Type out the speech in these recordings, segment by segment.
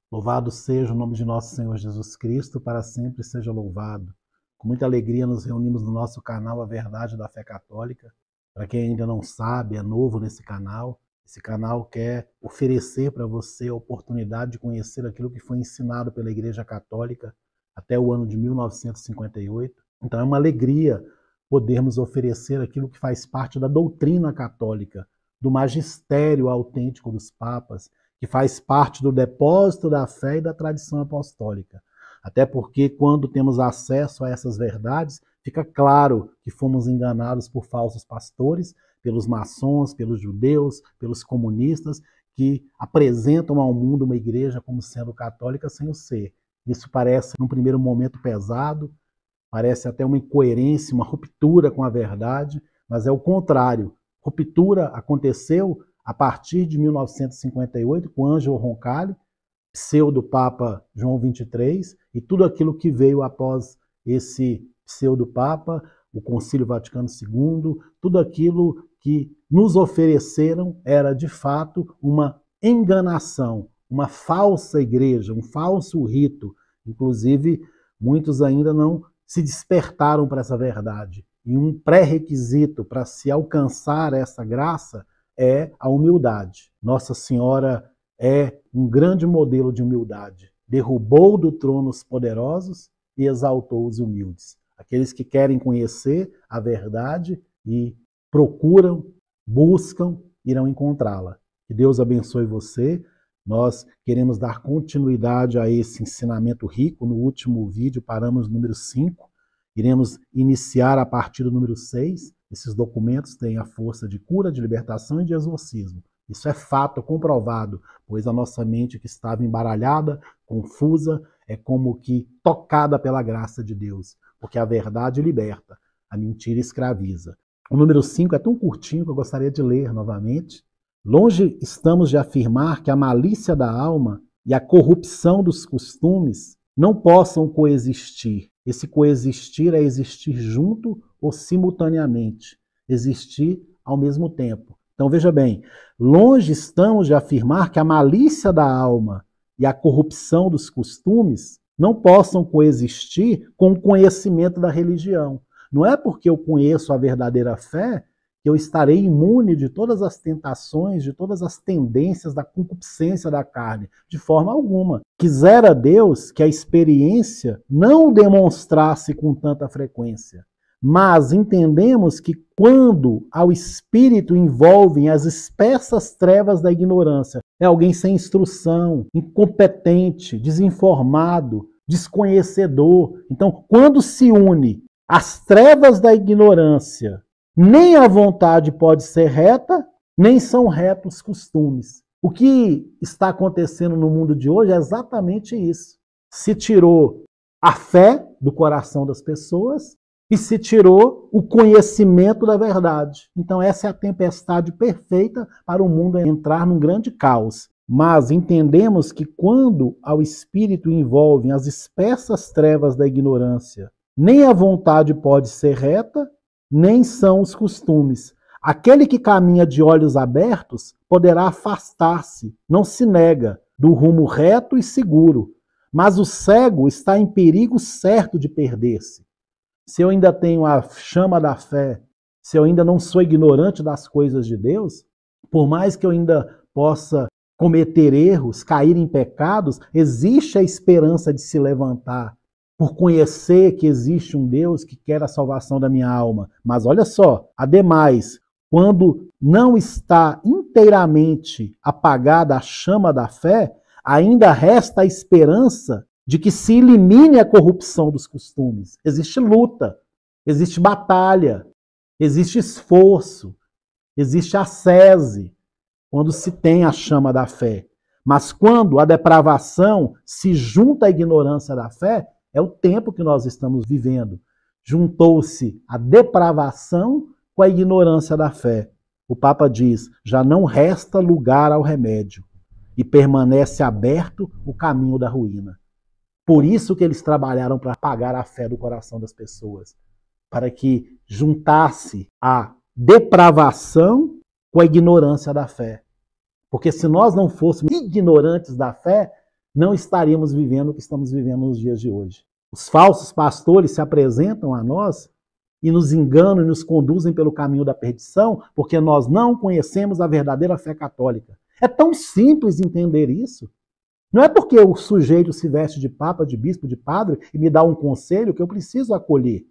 Louvado seja o nome de nosso Senhor Jesus Cristo, para sempre seja louvado. Com muita alegria nos reunimos no nosso canal A Verdade da Fé Católica. Para quem ainda não sabe, é novo nesse canal. Esse canal quer oferecer para você a oportunidade de conhecer aquilo que foi ensinado pela Igreja Católica até o ano de 1958. Então é uma alegria podermos oferecer aquilo que faz parte da doutrina católica, do magistério autêntico dos papas, que faz parte do depósito da fé e da tradição apostólica. Até porque, quando temos acesso a essas verdades, fica claro que fomos enganados por falsos pastores, pelos maçons, pelos judeus, pelos comunistas, que apresentam ao mundo uma igreja como sendo católica sem o ser. Isso parece, num primeiro momento, pesado, parece até uma incoerência, uma ruptura com a verdade, mas é o contrário. Ruptura aconteceu a partir de 1958, com Ângelo Roncalli, pseudo-papa João XXIII, e tudo aquilo que veio após esse pseudo-papa, o Concílio Vaticano II, tudo aquilo que nos ofereceram era, de fato, uma enganação, uma falsa igreja, um falso rito. Inclusive, muitos ainda não se despertaram para essa verdade. E um pré-requisito para se alcançar essa graça é a humildade. Nossa Senhora é um grande modelo de humildade. Derrubou do trono os poderosos e exaltou os humildes. Aqueles que querem conhecer a verdade e procuram, buscam, irão encontrá-la. Que Deus abençoe você. Nós queremos dar continuidade a esse ensinamento rico. No último vídeo paramos no número 5. Iremos iniciar a partir do número 6. Esses documentos têm a força de cura, de libertação e de exorcismo. Isso é fato, comprovado, pois a nossa mente que estava embaralhada, confusa, é como que tocada pela graça de Deus, porque a verdade liberta, a mentira escraviza. O número 5 é tão curtinho que eu gostaria de ler novamente. Longe estamos de afirmar que a malícia da alma e a corrupção dos costumes não possam coexistir. Esse coexistir é existir junto ou simultaneamente, existir ao mesmo tempo. Então veja bem, longe estamos de afirmar que a malícia da alma e a corrupção dos costumes não possam coexistir com o conhecimento da religião. Não é porque eu conheço a verdadeira fé que eu estarei imune de todas as tentações, de todas as tendências da concupiscência da carne, de forma alguma. Quisera Deus que a experiência não o demonstrasse com tanta frequência, mas entendemos que quando ao espírito envolvem as espessas trevas da ignorância, é alguém sem instrução, incompetente, desinformado, desconhecedor. Então, quando se une as trevas da ignorância, nem a vontade pode ser reta, nem são retos os costumes. O que está acontecendo no mundo de hoje é exatamente isso. Se tirou a fé do coração das pessoas e se tirou o conhecimento da verdade. Então essa é a tempestade perfeita para o mundo entrar num grande caos. Mas entendemos que quando ao espírito envolvem as espessas trevas da ignorância, nem a vontade pode ser reta, nem são os costumes. Aquele que caminha de olhos abertos poderá afastar-se, não se nega, do rumo reto e seguro. Mas o cego está em perigo certo de perder-se. Se eu ainda tenho a chama da fé, se eu ainda não sou ignorante das coisas de Deus, por mais que eu ainda possa cometer erros, cair em pecados, existe a esperança de se levantar, por conhecer que existe um Deus que quer a salvação da minha alma. Mas olha só, ademais, quando não está inteiramente apagada a chama da fé, ainda resta a esperança de que se elimine a corrupção dos costumes. Existe luta, existe batalha, existe esforço, existe ascese, quando se tem a chama da fé. Mas quando a depravação se junta à ignorância da fé, é o tempo que nós estamos vivendo. Juntou-se a depravação com a ignorância da fé. O Papa diz, já não resta lugar ao remédio e permanece aberto o caminho da ruína. Por isso que eles trabalharam para apagar a fé do coração das pessoas, para que juntasse a depravação com a ignorância da fé. Porque se nós não fôssemos ignorantes da fé, não estaríamos vivendo o que estamos vivendo nos dias de hoje. Os falsos pastores se apresentam a nós e nos enganam e nos conduzem pelo caminho da perdição, porque nós não conhecemos a verdadeira fé católica. É tão simples entender isso. Não é porque o sujeito se veste de papa, de bispo, de padre e me dá um conselho que eu preciso acolher.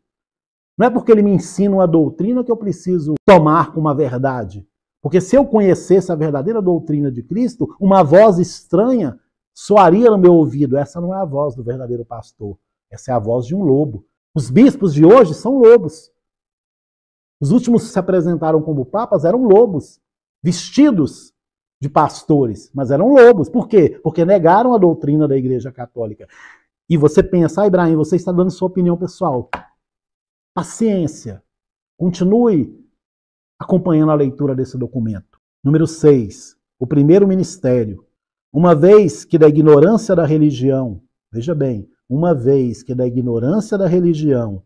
Não é porque ele me ensina uma doutrina que eu preciso tomar como uma verdade. Porque se eu conhecesse a verdadeira doutrina de Cristo, uma voz estranha soaria no meu ouvido. Essa não é a voz do verdadeiro pastor. Essa é a voz de um lobo. Os bispos de hoje são lobos. Os últimos que se apresentaram como papas eram lobos, vestidos de pastores, mas eram lobos. Por quê? Porque negaram a doutrina da Igreja Católica. E você pensa, Ibrahim, você está dando sua opinião pessoal. Paciência. Continue acompanhando a leitura desse documento. Número 6. O primeiro ministério. Uma vez que da ignorância da religião, veja bem, uma vez que da ignorância da religião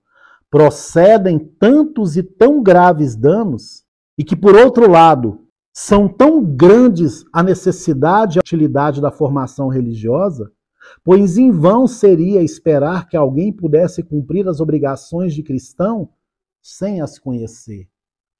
procedem tantos e tão graves danos, e que, por outro lado, são tão grandes a necessidade e a utilidade da formação religiosa, pois em vão seria esperar que alguém pudesse cumprir as obrigações de cristão sem as conhecer.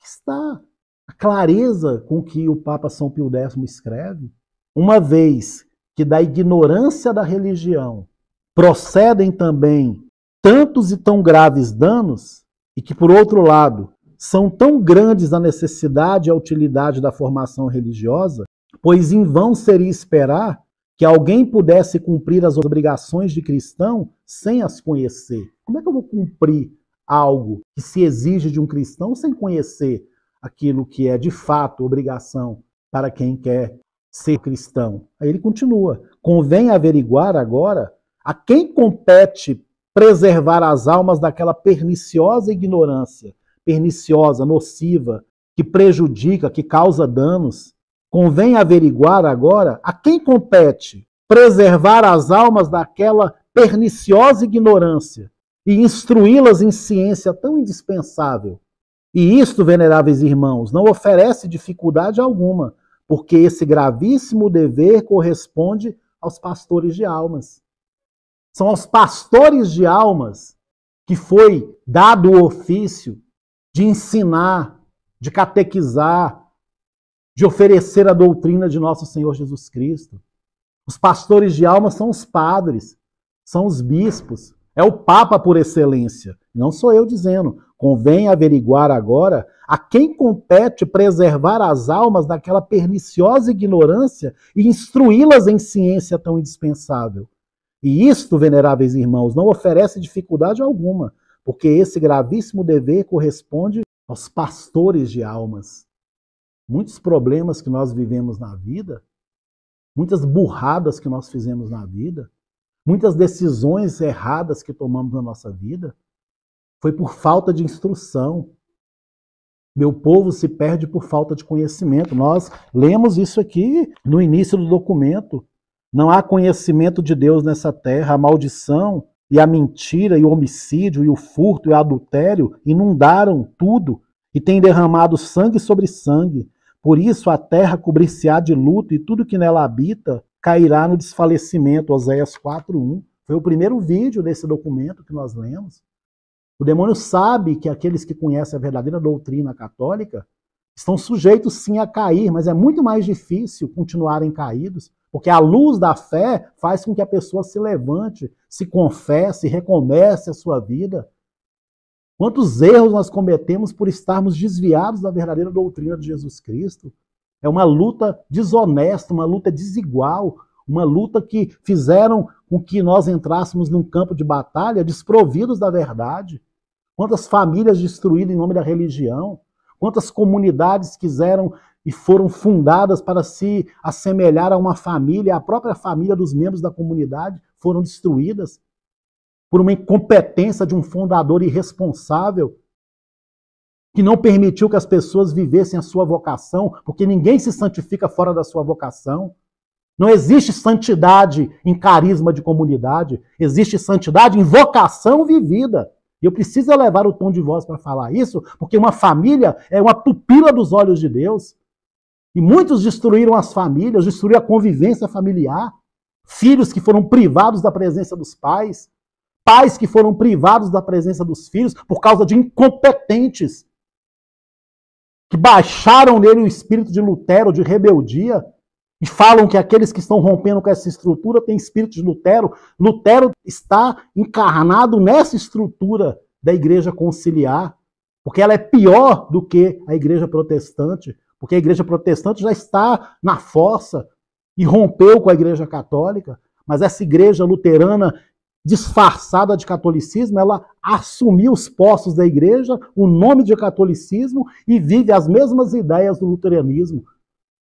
Está a clareza com que o Papa São Pio X escreve. Uma vez que da ignorância da religião procedem também tantos e tão graves danos, e que, por outro lado, são tão grandes a necessidade e a utilidade da formação religiosa, pois em vão seria esperar que alguém pudesse cumprir as obrigações de cristão sem as conhecer. Como é que eu vou cumprir algo que se exige de um cristão sem conhecer aquilo que é de fato obrigação para quem quer ser cristão? Aí ele continua: convém averiguar agora a quem compete preservar as almas daquela perniciosa ignorância, perniciosa, nociva, que prejudica, que causa danos. Convém averiguar agora a quem compete preservar as almas daquela perniciosa ignorância e instruí-las em ciência tão indispensável. E isto, veneráveis irmãos, não oferece dificuldade alguma, porque esse gravíssimo dever corresponde aos pastores de almas. São aos pastores de almas que foi dado o ofício de ensinar, de catequizar, de oferecer a doutrina de nosso Senhor Jesus Cristo. Os pastores de almas são os padres, são os bispos, é o Papa por excelência. Não sou eu dizendo. Convém averiguar agora a quem compete preservar as almas daquela perniciosa ignorância e instruí-las em ciência tão indispensável. E isto, veneráveis irmãos, não oferece dificuldade alguma, porque esse gravíssimo dever corresponde aos pastores de almas. Muitos problemas que nós vivemos na vida, muitas burradas que nós fizemos na vida, muitas decisões erradas que tomamos na nossa vida, foi por falta de instrução. Meu povo se perde por falta de conhecimento. Nós lemos isso aqui no início do documento. Não há conhecimento de Deus nessa terra. A maldição e a mentira e o homicídio e o furto e o adultério inundaram tudo e têm derramado sangue sobre sangue. Por isso a terra cobrir-se-á de luto e tudo que nela habita cairá no desfalecimento. Oséias 4:1. Foi o primeiro vídeo desse documento que nós lemos. O demônio sabe que aqueles que conhecem a verdadeira doutrina católica estão sujeitos sim a cair, mas é muito mais difícil continuarem caídos, porque a luz da fé faz com que a pessoa se levante, se confesse, recomece a sua vida. Quantos erros nós cometemos por estarmos desviados da verdadeira doutrina de Jesus Cristo? É uma luta desonesta, uma luta desigual, uma luta que fizeram com que nós entrássemos num campo de batalha desprovidos da verdade. Quantas famílias destruídas em nome da religião, quantas comunidades quiseram e foram fundadas para se assemelhar a uma família, a própria família dos membros da comunidade foram destruídas por uma incompetência de um fundador irresponsável que não permitiu que as pessoas vivessem a sua vocação, porque ninguém se santifica fora da sua vocação. Não existe santidade em carisma de comunidade, existe santidade em vocação vivida. E eu preciso elevar o tom de voz para falar isso, porque uma família é uma pupila dos olhos de Deus. E muitos destruíram as famílias, destruíram a convivência familiar, filhos que foram privados da presença dos pais, pais que foram privados da presença dos filhos por causa de incompetentes que baixaram nele o espírito de Lutero, de rebeldia, e falam que aqueles que estão rompendo com essa estrutura têm espírito de Lutero. Lutero está encarnado nessa estrutura da igreja conciliar, porque ela é pior do que a igreja protestante, porque a igreja protestante já está na fossa e rompeu com a igreja católica, mas essa igreja luterana disfarçada de catolicismo, ela assumiu os postos da igreja, o nome de catolicismo, e vive as mesmas ideias do luteranismo.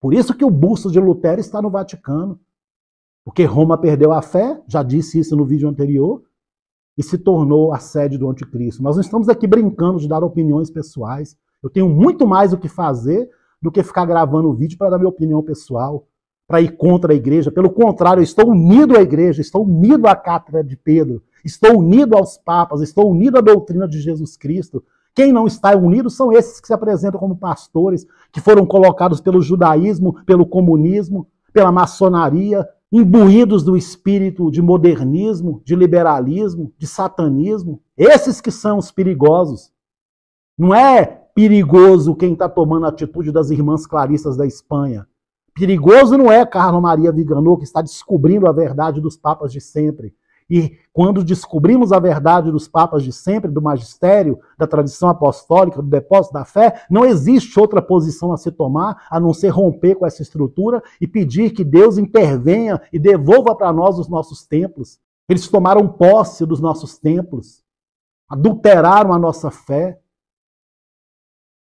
Por isso que o busto de Lutero está no Vaticano. Porque Roma perdeu a fé, já disse isso no vídeo anterior, e se tornou a sede do anticristo. Nós não estamos aqui brincando de dar opiniões pessoais. Eu tenho muito mais o que fazer do que ficar gravando o vídeo para dar minha opinião pessoal, para ir contra a igreja. Pelo contrário, eu estou unido à igreja, estou unido à cátedra de Pedro, estou unido aos papas, estou unido à doutrina de Jesus Cristo. Quem não está unido são esses que se apresentam como pastores, que foram colocados pelo judaísmo, pelo comunismo, pela maçonaria, imbuídos do espírito de modernismo, de liberalismo, de satanismo. Esses que são os perigosos. Não é perigoso quem está tomando a atitude das irmãs claristas da Espanha. Perigoso não é Carla Maria Viganò, que está descobrindo a verdade dos papas de sempre. E quando descobrimos a verdade dos papas de sempre, do magistério, da tradição apostólica, do depósito da fé, não existe outra posição a se tomar a não ser romper com essa estrutura e pedir que Deus intervenha e devolva para nós os nossos templos. Eles tomaram posse dos nossos templos, adulteraram a nossa fé,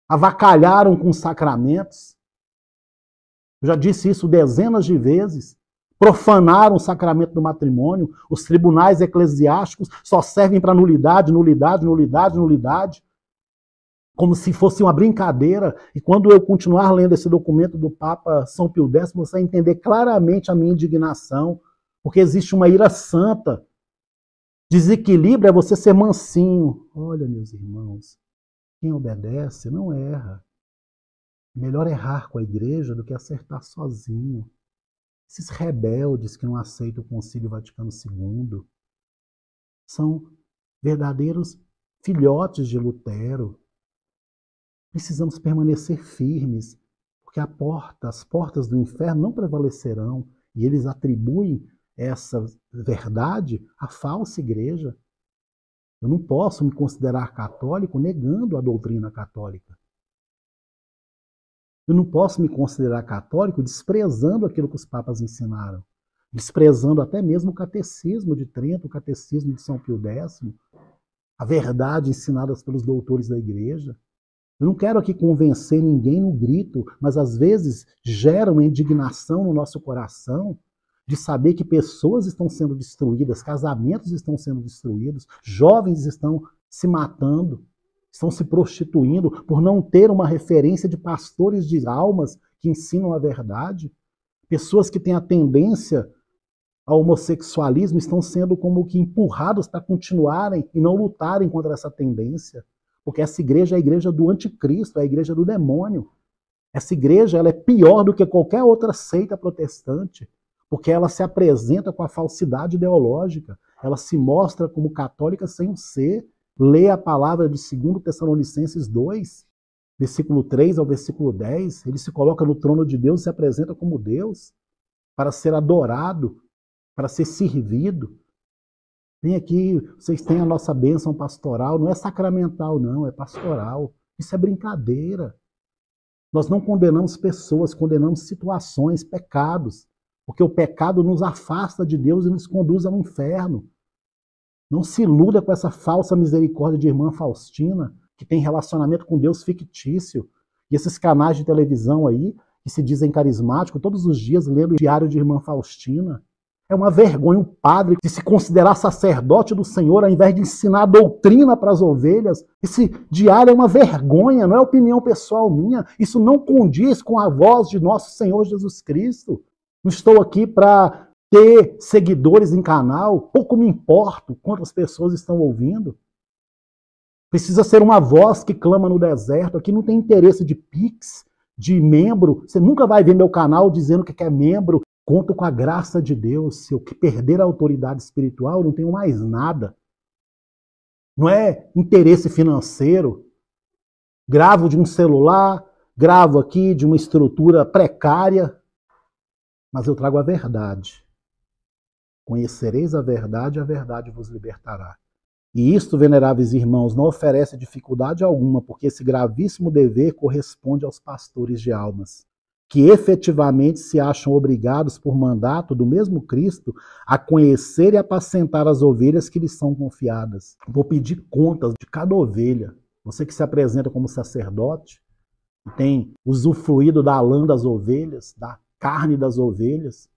avacalharam com os sacramentos. Eu já disse isso dezenas de vezes. Profanaram o sacramento do matrimônio. Os tribunais eclesiásticos só servem para nulidade, nulidade, nulidade, nulidade. Como se fosse uma brincadeira. E quando eu continuar lendo esse documento do Papa São Pio X, você vai entender claramente a minha indignação. Porque existe uma ira santa. Desequilíbrio é você ser mansinho. Olha, meus irmãos, quem obedece não erra. Melhor errar com a igreja do que acertar sozinho. Esses rebeldes que não aceitam o Concílio Vaticano II são verdadeiros filhotes de Lutero. Precisamos permanecer firmes, porque as portas do inferno não prevalecerão, e eles atribuem essa verdade à falsa igreja. Eu não posso me considerar católico negando a doutrina católica. Eu não posso me considerar católico desprezando aquilo que os papas ensinaram, desprezando até mesmo o catecismo de Trento, o catecismo de São Pio X, a verdade ensinada pelos doutores da igreja. Eu não quero aqui convencer ninguém no grito, mas às vezes gera uma indignação no nosso coração de saber que pessoas estão sendo destruídas, casamentos estão sendo destruídos, jovens estão se matando, estão se prostituindo por não ter uma referência de pastores de almas que ensinam a verdade. Pessoas que têm a tendência ao homossexualismo estão sendo como que empurrados para continuarem e não lutarem contra essa tendência. Porque essa igreja é a igreja do anticristo, é a igreja do demônio. Essa igreja ela é pior do que qualquer outra seita protestante, porque ela se apresenta com a falsidade ideológica, ela se mostra como católica sem o ser. Lê a palavra de 2 Tessalonicenses 2, versículo 3 ao versículo 10. Ele se coloca no trono de Deus e se apresenta como Deus, para ser adorado, para ser servido. Vem aqui, vocês têm a nossa bênção pastoral, não é sacramental não, é pastoral. Isso é brincadeira. Nós não condenamos pessoas, condenamos situações, pecados, porque o pecado nos afasta de Deus e nos conduz ao inferno. Não se iluda com essa falsa misericórdia de irmã Faustina, que tem relacionamento com Deus fictício. E esses canais de televisão aí, que se dizem carismáticos, todos os dias lendo o diário de irmã Faustina. É uma vergonha um padre de se considerar sacerdote do Senhor, ao invés de ensinar a doutrina para as ovelhas. Esse diário é uma vergonha, não é opinião pessoal minha. Isso não condiz com a voz de nosso Senhor Jesus Cristo. Não estou aqui para ter seguidores em canal, pouco me importo quantas pessoas estão ouvindo. Precisa ser uma voz que clama no deserto. Aqui não tem interesse de pix, de membro. Você nunca vai ver meu canal dizendo que quer membro, Conto com a graça de Deus. Se eu perder a autoridade espiritual, eu não tenho mais nada. Não é interesse financeiro. Gravo de um celular, gravo aqui de uma estrutura precária, mas eu trago a verdade. Conhecereis a verdade vos libertará. E isto, veneráveis irmãos, não oferece dificuldade alguma, porque esse gravíssimo dever corresponde aos pastores de almas, que efetivamente se acham obrigados por mandato do mesmo Cristo a conhecer e apacentar as ovelhas que lhes são confiadas. Vou pedir contas de cada ovelha. Você que se apresenta como sacerdote, e tem usufruído da lã das ovelhas, da carne das ovelhas,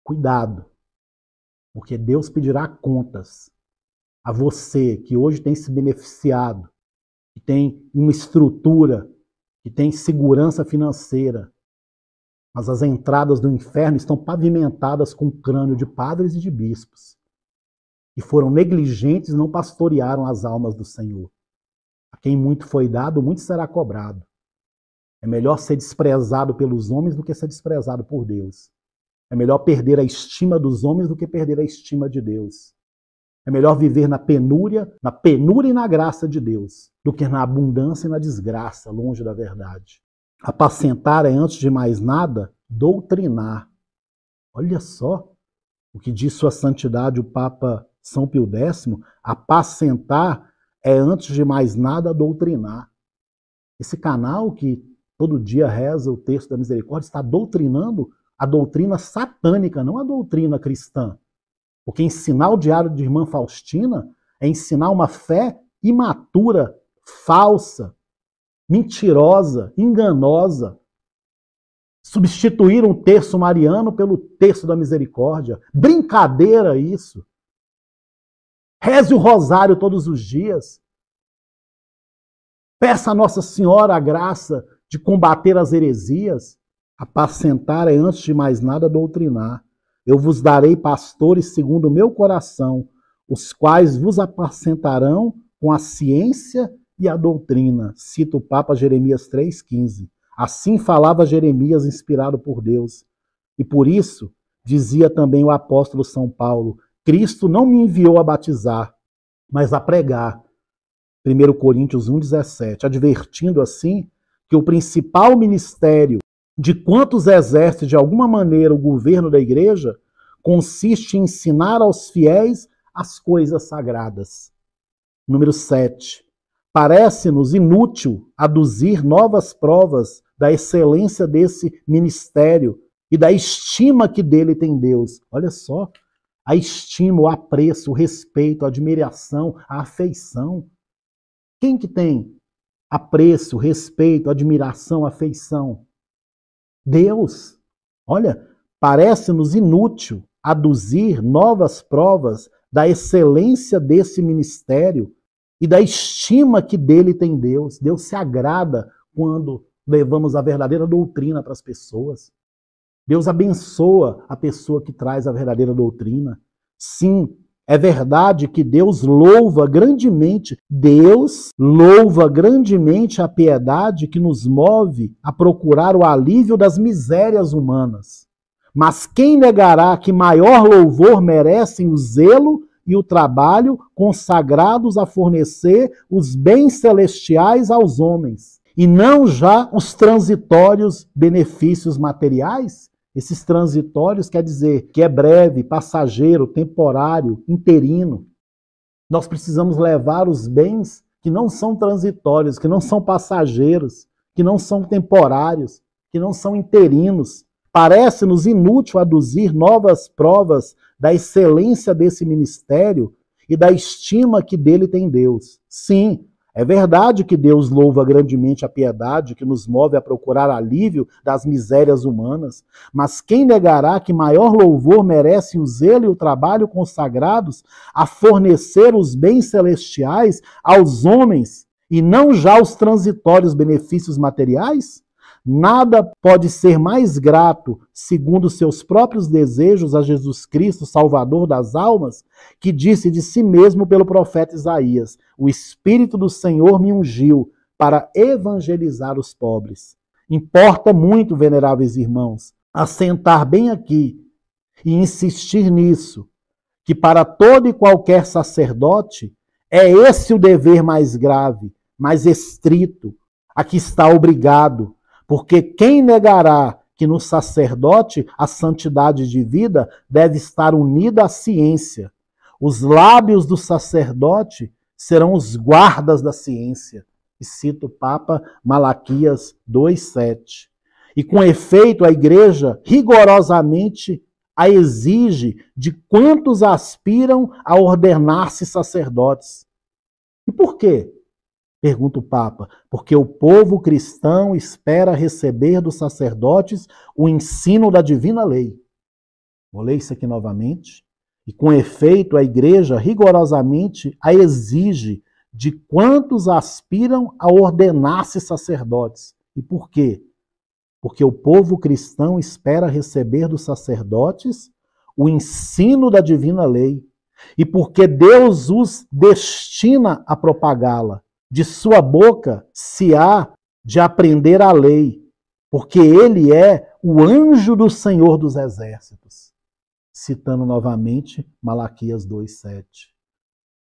cuidado, porque Deus pedirá contas a você que hoje tem se beneficiado, que tem uma estrutura, que tem segurança financeira, mas as entradas do inferno estão pavimentadas com o crânio de padres e de bispos, que foram negligentes e não pastorearam as almas do Senhor. A quem muito foi dado, muito será cobrado. É melhor ser desprezado pelos homens do que ser desprezado por Deus. É melhor perder a estima dos homens do que perder a estima de Deus. É melhor viver na penúria e na graça de Deus, do que na abundância e na desgraça, longe da verdade. Apacentar é, antes de mais nada, doutrinar. Olha só o que diz Sua Santidade o Papa São Pio X. Apacentar é, antes de mais nada, doutrinar. Esse canal que todo dia reza o texto da misericórdia está doutrinando a doutrina satânica, não a doutrina cristã. Porque ensinar o diário de Irmã Faustina é ensinar uma fé imatura, falsa, mentirosa, enganosa. Substituir um terço mariano pelo terço da misericórdia. Brincadeira isso. Reze o rosário todos os dias. Peça a Nossa Senhora a graça de combater as heresias. Apacentar é, antes de mais nada, doutrinar. Eu vos darei pastores segundo o meu coração, os quais vos apacentarão com a ciência e a doutrina. Cita o Papa Jeremias 3,15. Assim falava Jeremias, inspirado por Deus. E por isso, dizia também o apóstolo São Paulo, Cristo não me enviou a batizar, mas a pregar. 1 Coríntios 1,17. Advertindo assim que o principal ministério de quantos exerce de alguma maneira o governo da igreja, consiste em ensinar aos fiéis as coisas sagradas. Número 7. Parece-nos inútil aduzir novas provas da excelência desse ministério e da estima que dele tem Deus. Olha só, a estima, o apreço, o respeito, a admiração, a afeição. Quem que tem apreço, respeito, admiração, afeição? Deus. Olha, parece-nos inútil aduzir novas provas da excelência desse ministério e da estima que dele tem Deus. Deus se agrada quando levamos a verdadeira doutrina para as pessoas. Deus abençoa a pessoa que traz a verdadeira doutrina. Sim, é verdade que Deus louva grandemente a piedade que nos move a procurar o alívio das misérias humanas. Mas quem negará que maior louvor merecem o zelo e o trabalho consagrados a fornecer os bens celestiais aos homens, e não já os transitórios benefícios materiais? Esses transitórios quer dizer que é breve, passageiro, temporário, interino. Nós precisamos levar os bens que não são transitórios, que não são passageiros, que não são temporários, que não são interinos. Parece-nos inútil aduzir novas provas da excelência desse ministério e da estima que dele tem Deus. Sim, é verdade que Deus louva grandemente a piedade que nos move a procurar alívio das misérias humanas, mas quem negará que maior louvor merece o zelo e o trabalho consagrados a fornecer os bens celestiais aos homens e não já os transitórios benefícios materiais? Nada pode ser mais grato, segundo seus próprios desejos, a Jesus Cristo, Salvador das almas, que disse de si mesmo pelo profeta Isaías: o Espírito do Senhor me ungiu para evangelizar os pobres. Importa muito, veneráveis irmãos, assentar bem aqui e insistir nisso, que para todo e qualquer sacerdote é esse o dever mais grave, mais estrito, a que está obrigado, porque quem negará que no sacerdote a santidade de vida deve estar unida à ciência? Os lábios do sacerdote serão os guardas da ciência. E cita o Papa Malaquias 2,7. E com efeito a igreja rigorosamente a exige de quantos aspiram a ordenar-se sacerdotes. E por quê? Pergunta o Papa. Porque o povo cristão espera receber dos sacerdotes o ensino da divina lei. Vou ler isso aqui novamente. E com efeito a igreja rigorosamente a exige de quantos aspiram a ordenar-se sacerdotes. E por quê? Porque o povo cristão espera receber dos sacerdotes o ensino da divina lei. E porque Deus os destina a propagá-la. De sua boca se há de aprender a lei, porque ele é o anjo do Senhor dos Exércitos. Citando novamente Malaquias 2,7.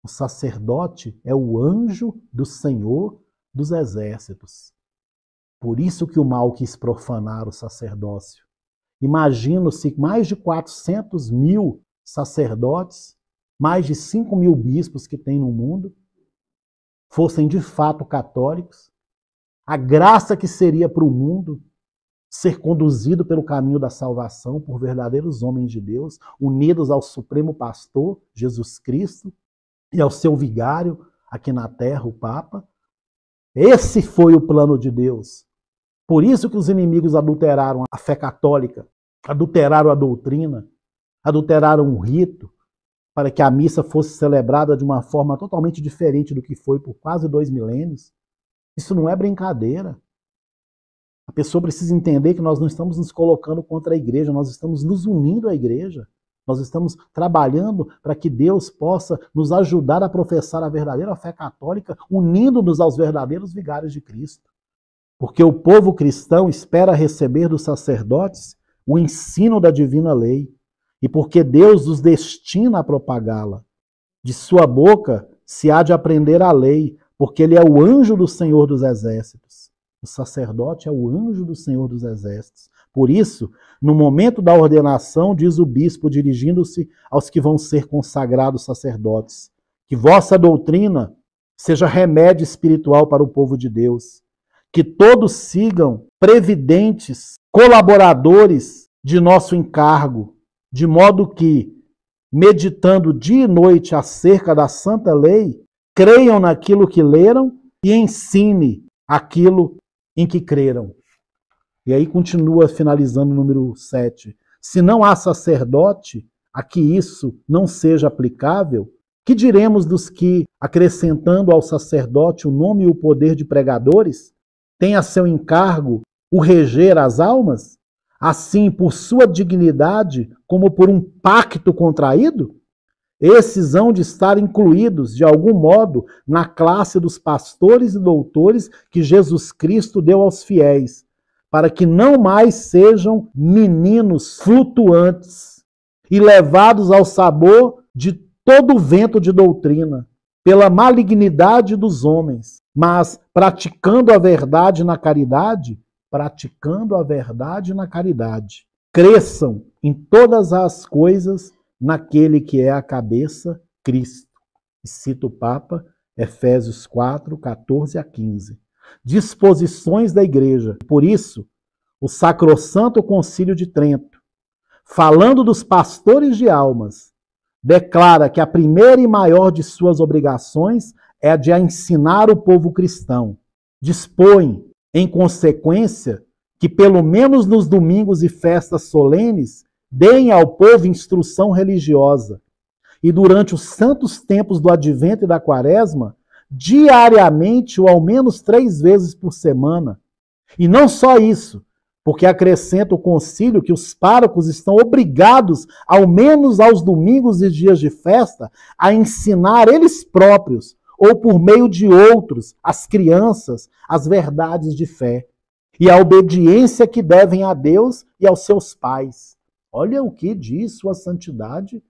O sacerdote é o anjo do Senhor dos Exércitos. Por isso que o mal quis profanar o sacerdócio. Imagino-se mais de 400 mil sacerdotes, mais de 5 mil bispos que tem no mundo, fossem de fato católicos, a graça que seria para o mundo ser conduzido pelo caminho da salvação por verdadeiros homens de Deus, unidos ao Supremo Pastor, Jesus Cristo, e ao seu vigário aqui na terra, o Papa. Esse foi o plano de Deus. Por isso que os inimigos adulteraram a fé católica, adulteraram a doutrina, adulteraram o rito, para que a missa fosse celebrada de uma forma totalmente diferente do que foi por quase 2 milênios. Isso não é brincadeira. A pessoa precisa entender que nós não estamos nos colocando contra a igreja, nós estamos nos unindo à igreja. Nós estamos trabalhando para que Deus possa nos ajudar a professar a verdadeira fé católica, unindo-nos aos verdadeiros vigários de Cristo. Porque o povo cristão espera receber dos sacerdotes o ensino da divina lei. E porque Deus os destina a propagá-la. De sua boca se há de aprender a lei, porque ele é o anjo do Senhor dos Exércitos. O sacerdote é o anjo do Senhor dos Exércitos. Por isso, no momento da ordenação, diz o bispo, dirigindo-se aos que vão ser consagrados sacerdotes, que vossa doutrina seja remédio espiritual para o povo de Deus, que todos sigam previdentes, colaboradores de nosso encargo, de modo que, meditando dia e noite acerca da santa lei, creiam naquilo que leram e ensine aquilo em que creram. E aí continua finalizando o número 7. Se não há sacerdote a que isso não seja aplicável, que diremos dos que, acrescentando ao sacerdote o nome e o poder de pregadores, têm a seu encargo o reger as almas? Assim, por sua dignidade, como por um pacto contraído? Esses hão de estar incluídos, de algum modo, na classe dos pastores e doutores que Jesus Cristo deu aos fiéis, para que não mais sejam meninos flutuantes e levados ao sabor de todo vento de doutrina, pela malignidade dos homens, mas praticando a verdade na caridade, cresçam em todas as coisas naquele que é a cabeça, Cristo. E cita o Papa, Efésios 4, 14 a 15. Disposições da igreja. Por isso, o Sacrossanto Concílio de Trento, falando dos pastores de almas, declara que a primeira e maior de suas obrigações é a de ensinar o povo cristão. Dispõe, em consequência, que pelo menos nos domingos e festas solenes deem ao povo instrução religiosa e durante os santos tempos do Advento e da Quaresma, diariamente ou ao menos 3 vezes por semana. E não só isso, porque acrescenta o concílio que os párocos estão obrigados, ao menos aos domingos e dias de festa, a ensinar eles próprios, ou por meio de outros, as crianças, as verdades de fé e a obediência que devem a Deus e aos seus pais. Olha o que diz sua santidade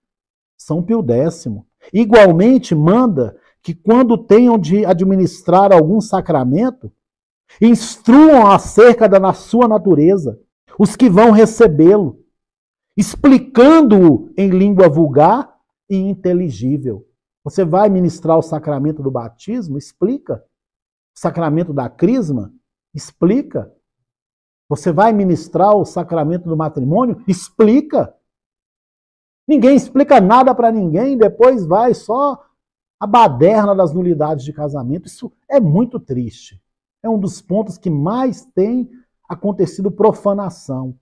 São Pio X. Igualmente manda que quando tenham de administrar algum sacramento, instruam acerca da sua natureza os que vão recebê-lo, explicando-o em língua vulgar e inteligível. Você vai ministrar o sacramento do batismo? Explica. O sacramento da crisma? Explica. Você vai ministrar o sacramento do matrimônio? Explica. Ninguém explica nada para ninguém, depois vai só a baderna das nulidades de casamento. Isso é muito triste. É um dos pontos que mais tem acontecido profanação.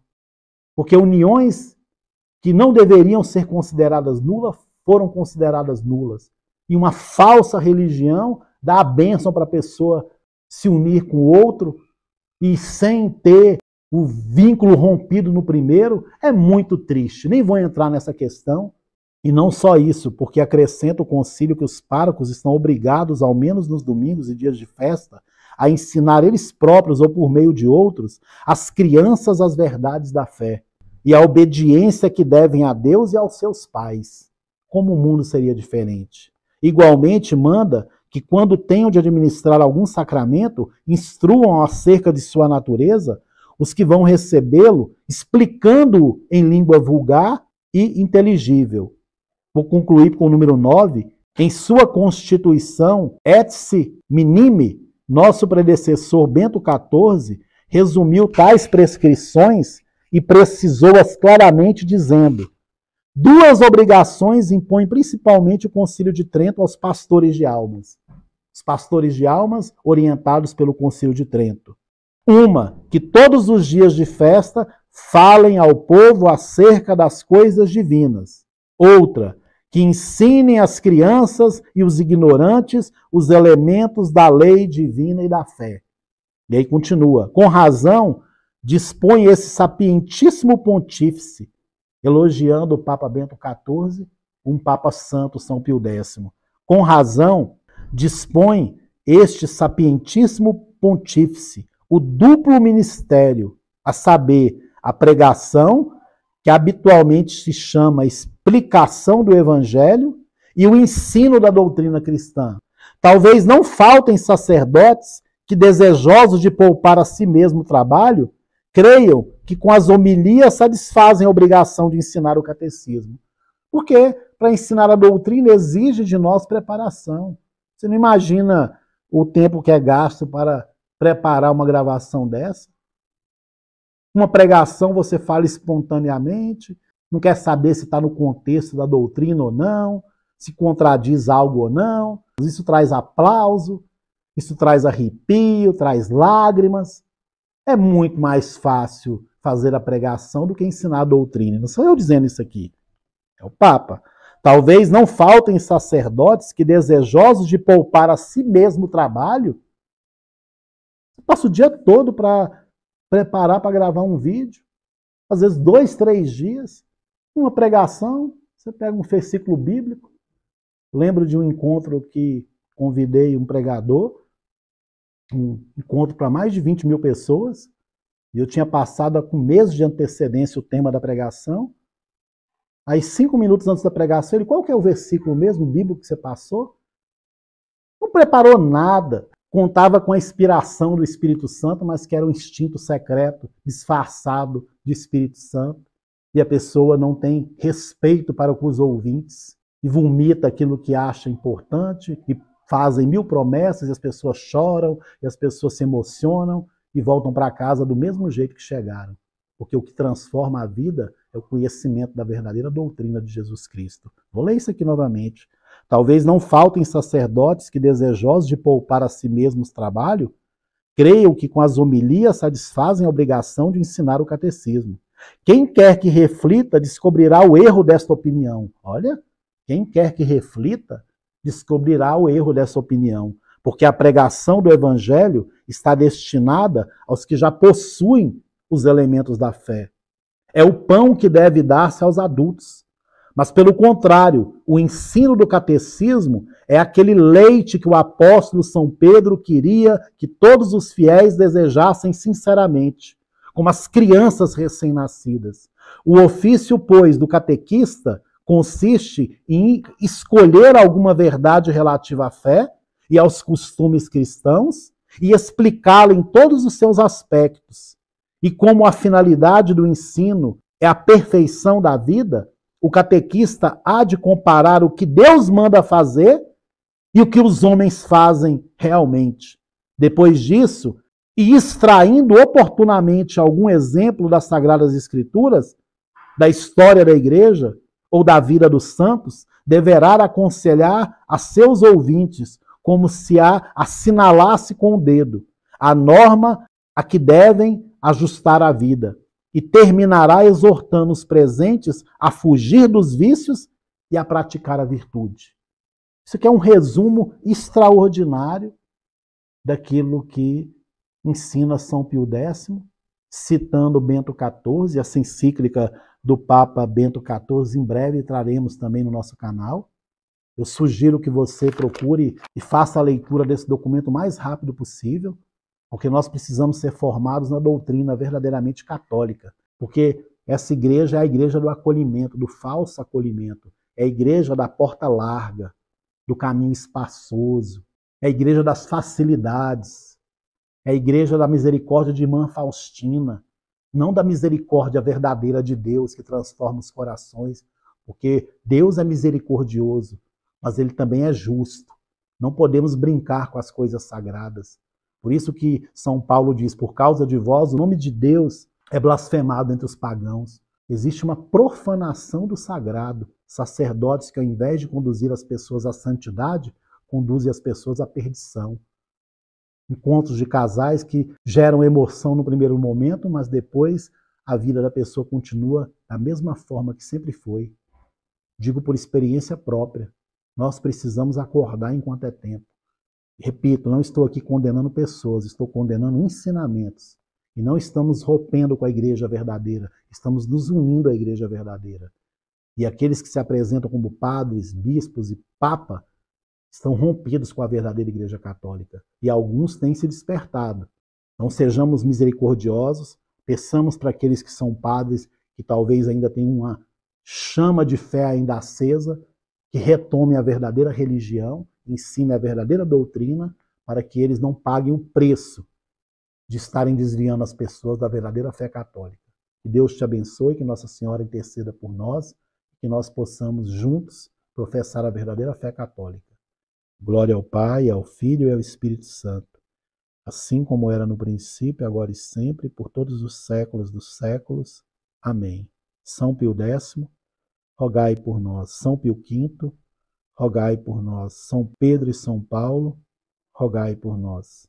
Porque uniões que não deveriam ser consideradas nulas foram consideradas nulas. E uma falsa religião dá a bênção para a pessoa se unir com o outro e sem ter o vínculo rompido no primeiro. É muito triste. Nem vou entrar nessa questão. E não só isso, porque acrescenta o concílio que os párocos estão obrigados, ao menos nos domingos e dias de festa, a ensinar eles próprios ou por meio de outros, as crianças as verdades da fé e a obediência que devem a Deus e aos seus pais. Como o mundo seria diferente? Igualmente manda que quando tenham de administrar algum sacramento, instruam acerca de sua natureza os que vão recebê-lo, explicando-o em língua vulgar e inteligível. Vou concluir com o número 9. Em sua Constituição, Etsi Minime, nosso predecessor Bento XIV resumiu tais prescrições e precisou-as claramente, dizendo: duas obrigações impõe principalmente o Concílio de Trento aos pastores de almas. Os pastores de almas orientados pelo Concílio de Trento. Uma, que todos os dias de festa falem ao povo acerca das coisas divinas. Outra, que ensinem às crianças e os ignorantes os elementos da lei divina e da fé. E aí continua. Com razão, dispõe esse sapientíssimo pontífice, elogiando o Papa Bento XIV, um Papa Santo São Pio X. Com razão, dispõe este sapientíssimo pontífice o duplo ministério, a saber, a pregação, que habitualmente se chama explicação do Evangelho, e o ensino da doutrina cristã. Talvez não faltem sacerdotes que, desejosos de poupar a si mesmo o trabalho, creiam que com as homilias satisfazem a obrigação de ensinar o catecismo. Porque para ensinar a doutrina exige de nós preparação. Você não imagina o tempo que é gasto para preparar uma gravação dessa? Uma pregação você fala espontaneamente, não quer saber se está no contexto da doutrina ou não, se contradiz algo ou não. Isso traz aplauso, isso traz arrepio, traz lágrimas. É muito mais fácil fazer a pregação do que ensinar a doutrina. Não sou eu dizendo isso aqui, é o Papa. Talvez não faltem sacerdotes que, desejosos de poupar a si mesmo o trabalho, passa o dia todo para preparar para gravar um vídeo, às vezes 2, 3 dias, uma pregação, você pega um versículo bíblico. Lembro de um encontro que convidei um pregador, um encontro para mais de 20 mil pessoas, e eu tinha passado com meses de antecedência o tema da pregação. Aí 5 minutos antes da pregação, ele: qual que é o versículo mesmo bíblico que você passou? Não preparou nada. Contava com a inspiração do Espírito Santo, mas que era um instinto secreto, disfarçado de Espírito Santo. E a pessoa não tem respeito para os ouvintes e vomita aquilo que acha importante e fazem 1000 promessas e as pessoas choram e as pessoas se emocionam e voltam para casa do mesmo jeito que chegaram. Porque o que transforma a vida é o conhecimento da verdadeira doutrina de Jesus Cristo. Vou ler isso aqui novamente. Talvez não faltem sacerdotes que, desejosos de poupar a si mesmos trabalho, creiam que com as homilias satisfazem a obrigação de ensinar o catecismo. Quem quer que reflita descobrirá o erro desta opinião. Olha, quem quer que reflita descobrirá o erro dessa opinião, porque a pregação do Evangelho está destinada aos que já possuem os elementos da fé. É o pão que deve dar-se aos adultos. Mas, pelo contrário, o ensino do catecismo é aquele leite que o apóstolo São Pedro queria que todos os fiéis desejassem sinceramente, como as crianças recém-nascidas. O ofício, pois, do catequista consiste em escolher alguma verdade relativa à fé e aos costumes cristãos e explicá-la em todos os seus aspectos. E como a finalidade do ensino é a perfeição da vida, o catequista há de comparar o que Deus manda fazer e o que os homens fazem realmente. Depois disso, e extraindo oportunamente algum exemplo das Sagradas Escrituras, da história da igreja ou da vida dos santos, deverá aconselhar a seus ouvintes como se a assinalasse com o dedo a norma a que devem ajustar a vida e terminará exortando os presentes a fugir dos vícios e a praticar a virtude. Isso aqui é um resumo extraordinário daquilo que ensina São Pio X, citando Bento XIV, essa encíclica do Papa Bento XIV, em breve traremos também no nosso canal. Eu sugiro que você procure e faça a leitura desse documento o mais rápido possível, porque nós precisamos ser formados na doutrina verdadeiramente católica, porque essa igreja é a igreja do acolhimento, do falso acolhimento, é a igreja da porta larga, do caminho espaçoso, é a igreja das facilidades, é a igreja da misericórdia de irmã Faustina, não da misericórdia verdadeira de Deus que transforma os corações, porque Deus é misericordioso, mas ele também é justo. Não podemos brincar com as coisas sagradas. Por isso que São Paulo diz, por causa de vós, o nome de Deus é blasfemado entre os pagãos. Existe uma profanação do sagrado. Sacerdotes que, ao invés de conduzir as pessoas à santidade, conduzem as pessoas à perdição. Encontros de casais que geram emoção no primeiro momento, mas depois a vida da pessoa continua da mesma forma que sempre foi. Digo por experiência própria. Nós precisamos acordar enquanto é tempo. Repito, não estou aqui condenando pessoas, estou condenando ensinamentos. E não estamos rompendo com a igreja verdadeira, estamos nos unindo à igreja verdadeira. E aqueles que se apresentam como padres, bispos e papa estão rompidos com a verdadeira igreja católica. E alguns têm se despertado. Então sejamos misericordiosos, peçamos para aqueles que são padres, que talvez ainda tenham uma chama de fé ainda acesa, que retomem a verdadeira religião, ensinem a verdadeira doutrina, para que eles não paguem o preço de estarem desviando as pessoas da verdadeira fé católica. Que Deus te abençoe, que Nossa Senhora interceda por nós, que nós possamos juntos professar a verdadeira fé católica. Glória ao Pai, ao Filho e ao Espírito Santo, assim como era no princípio, agora e sempre, por todos os séculos dos séculos. Amém. São Pio X, rogai por nós. São Pio V, rogai por nós. São Pedro e São Paulo, rogai por nós.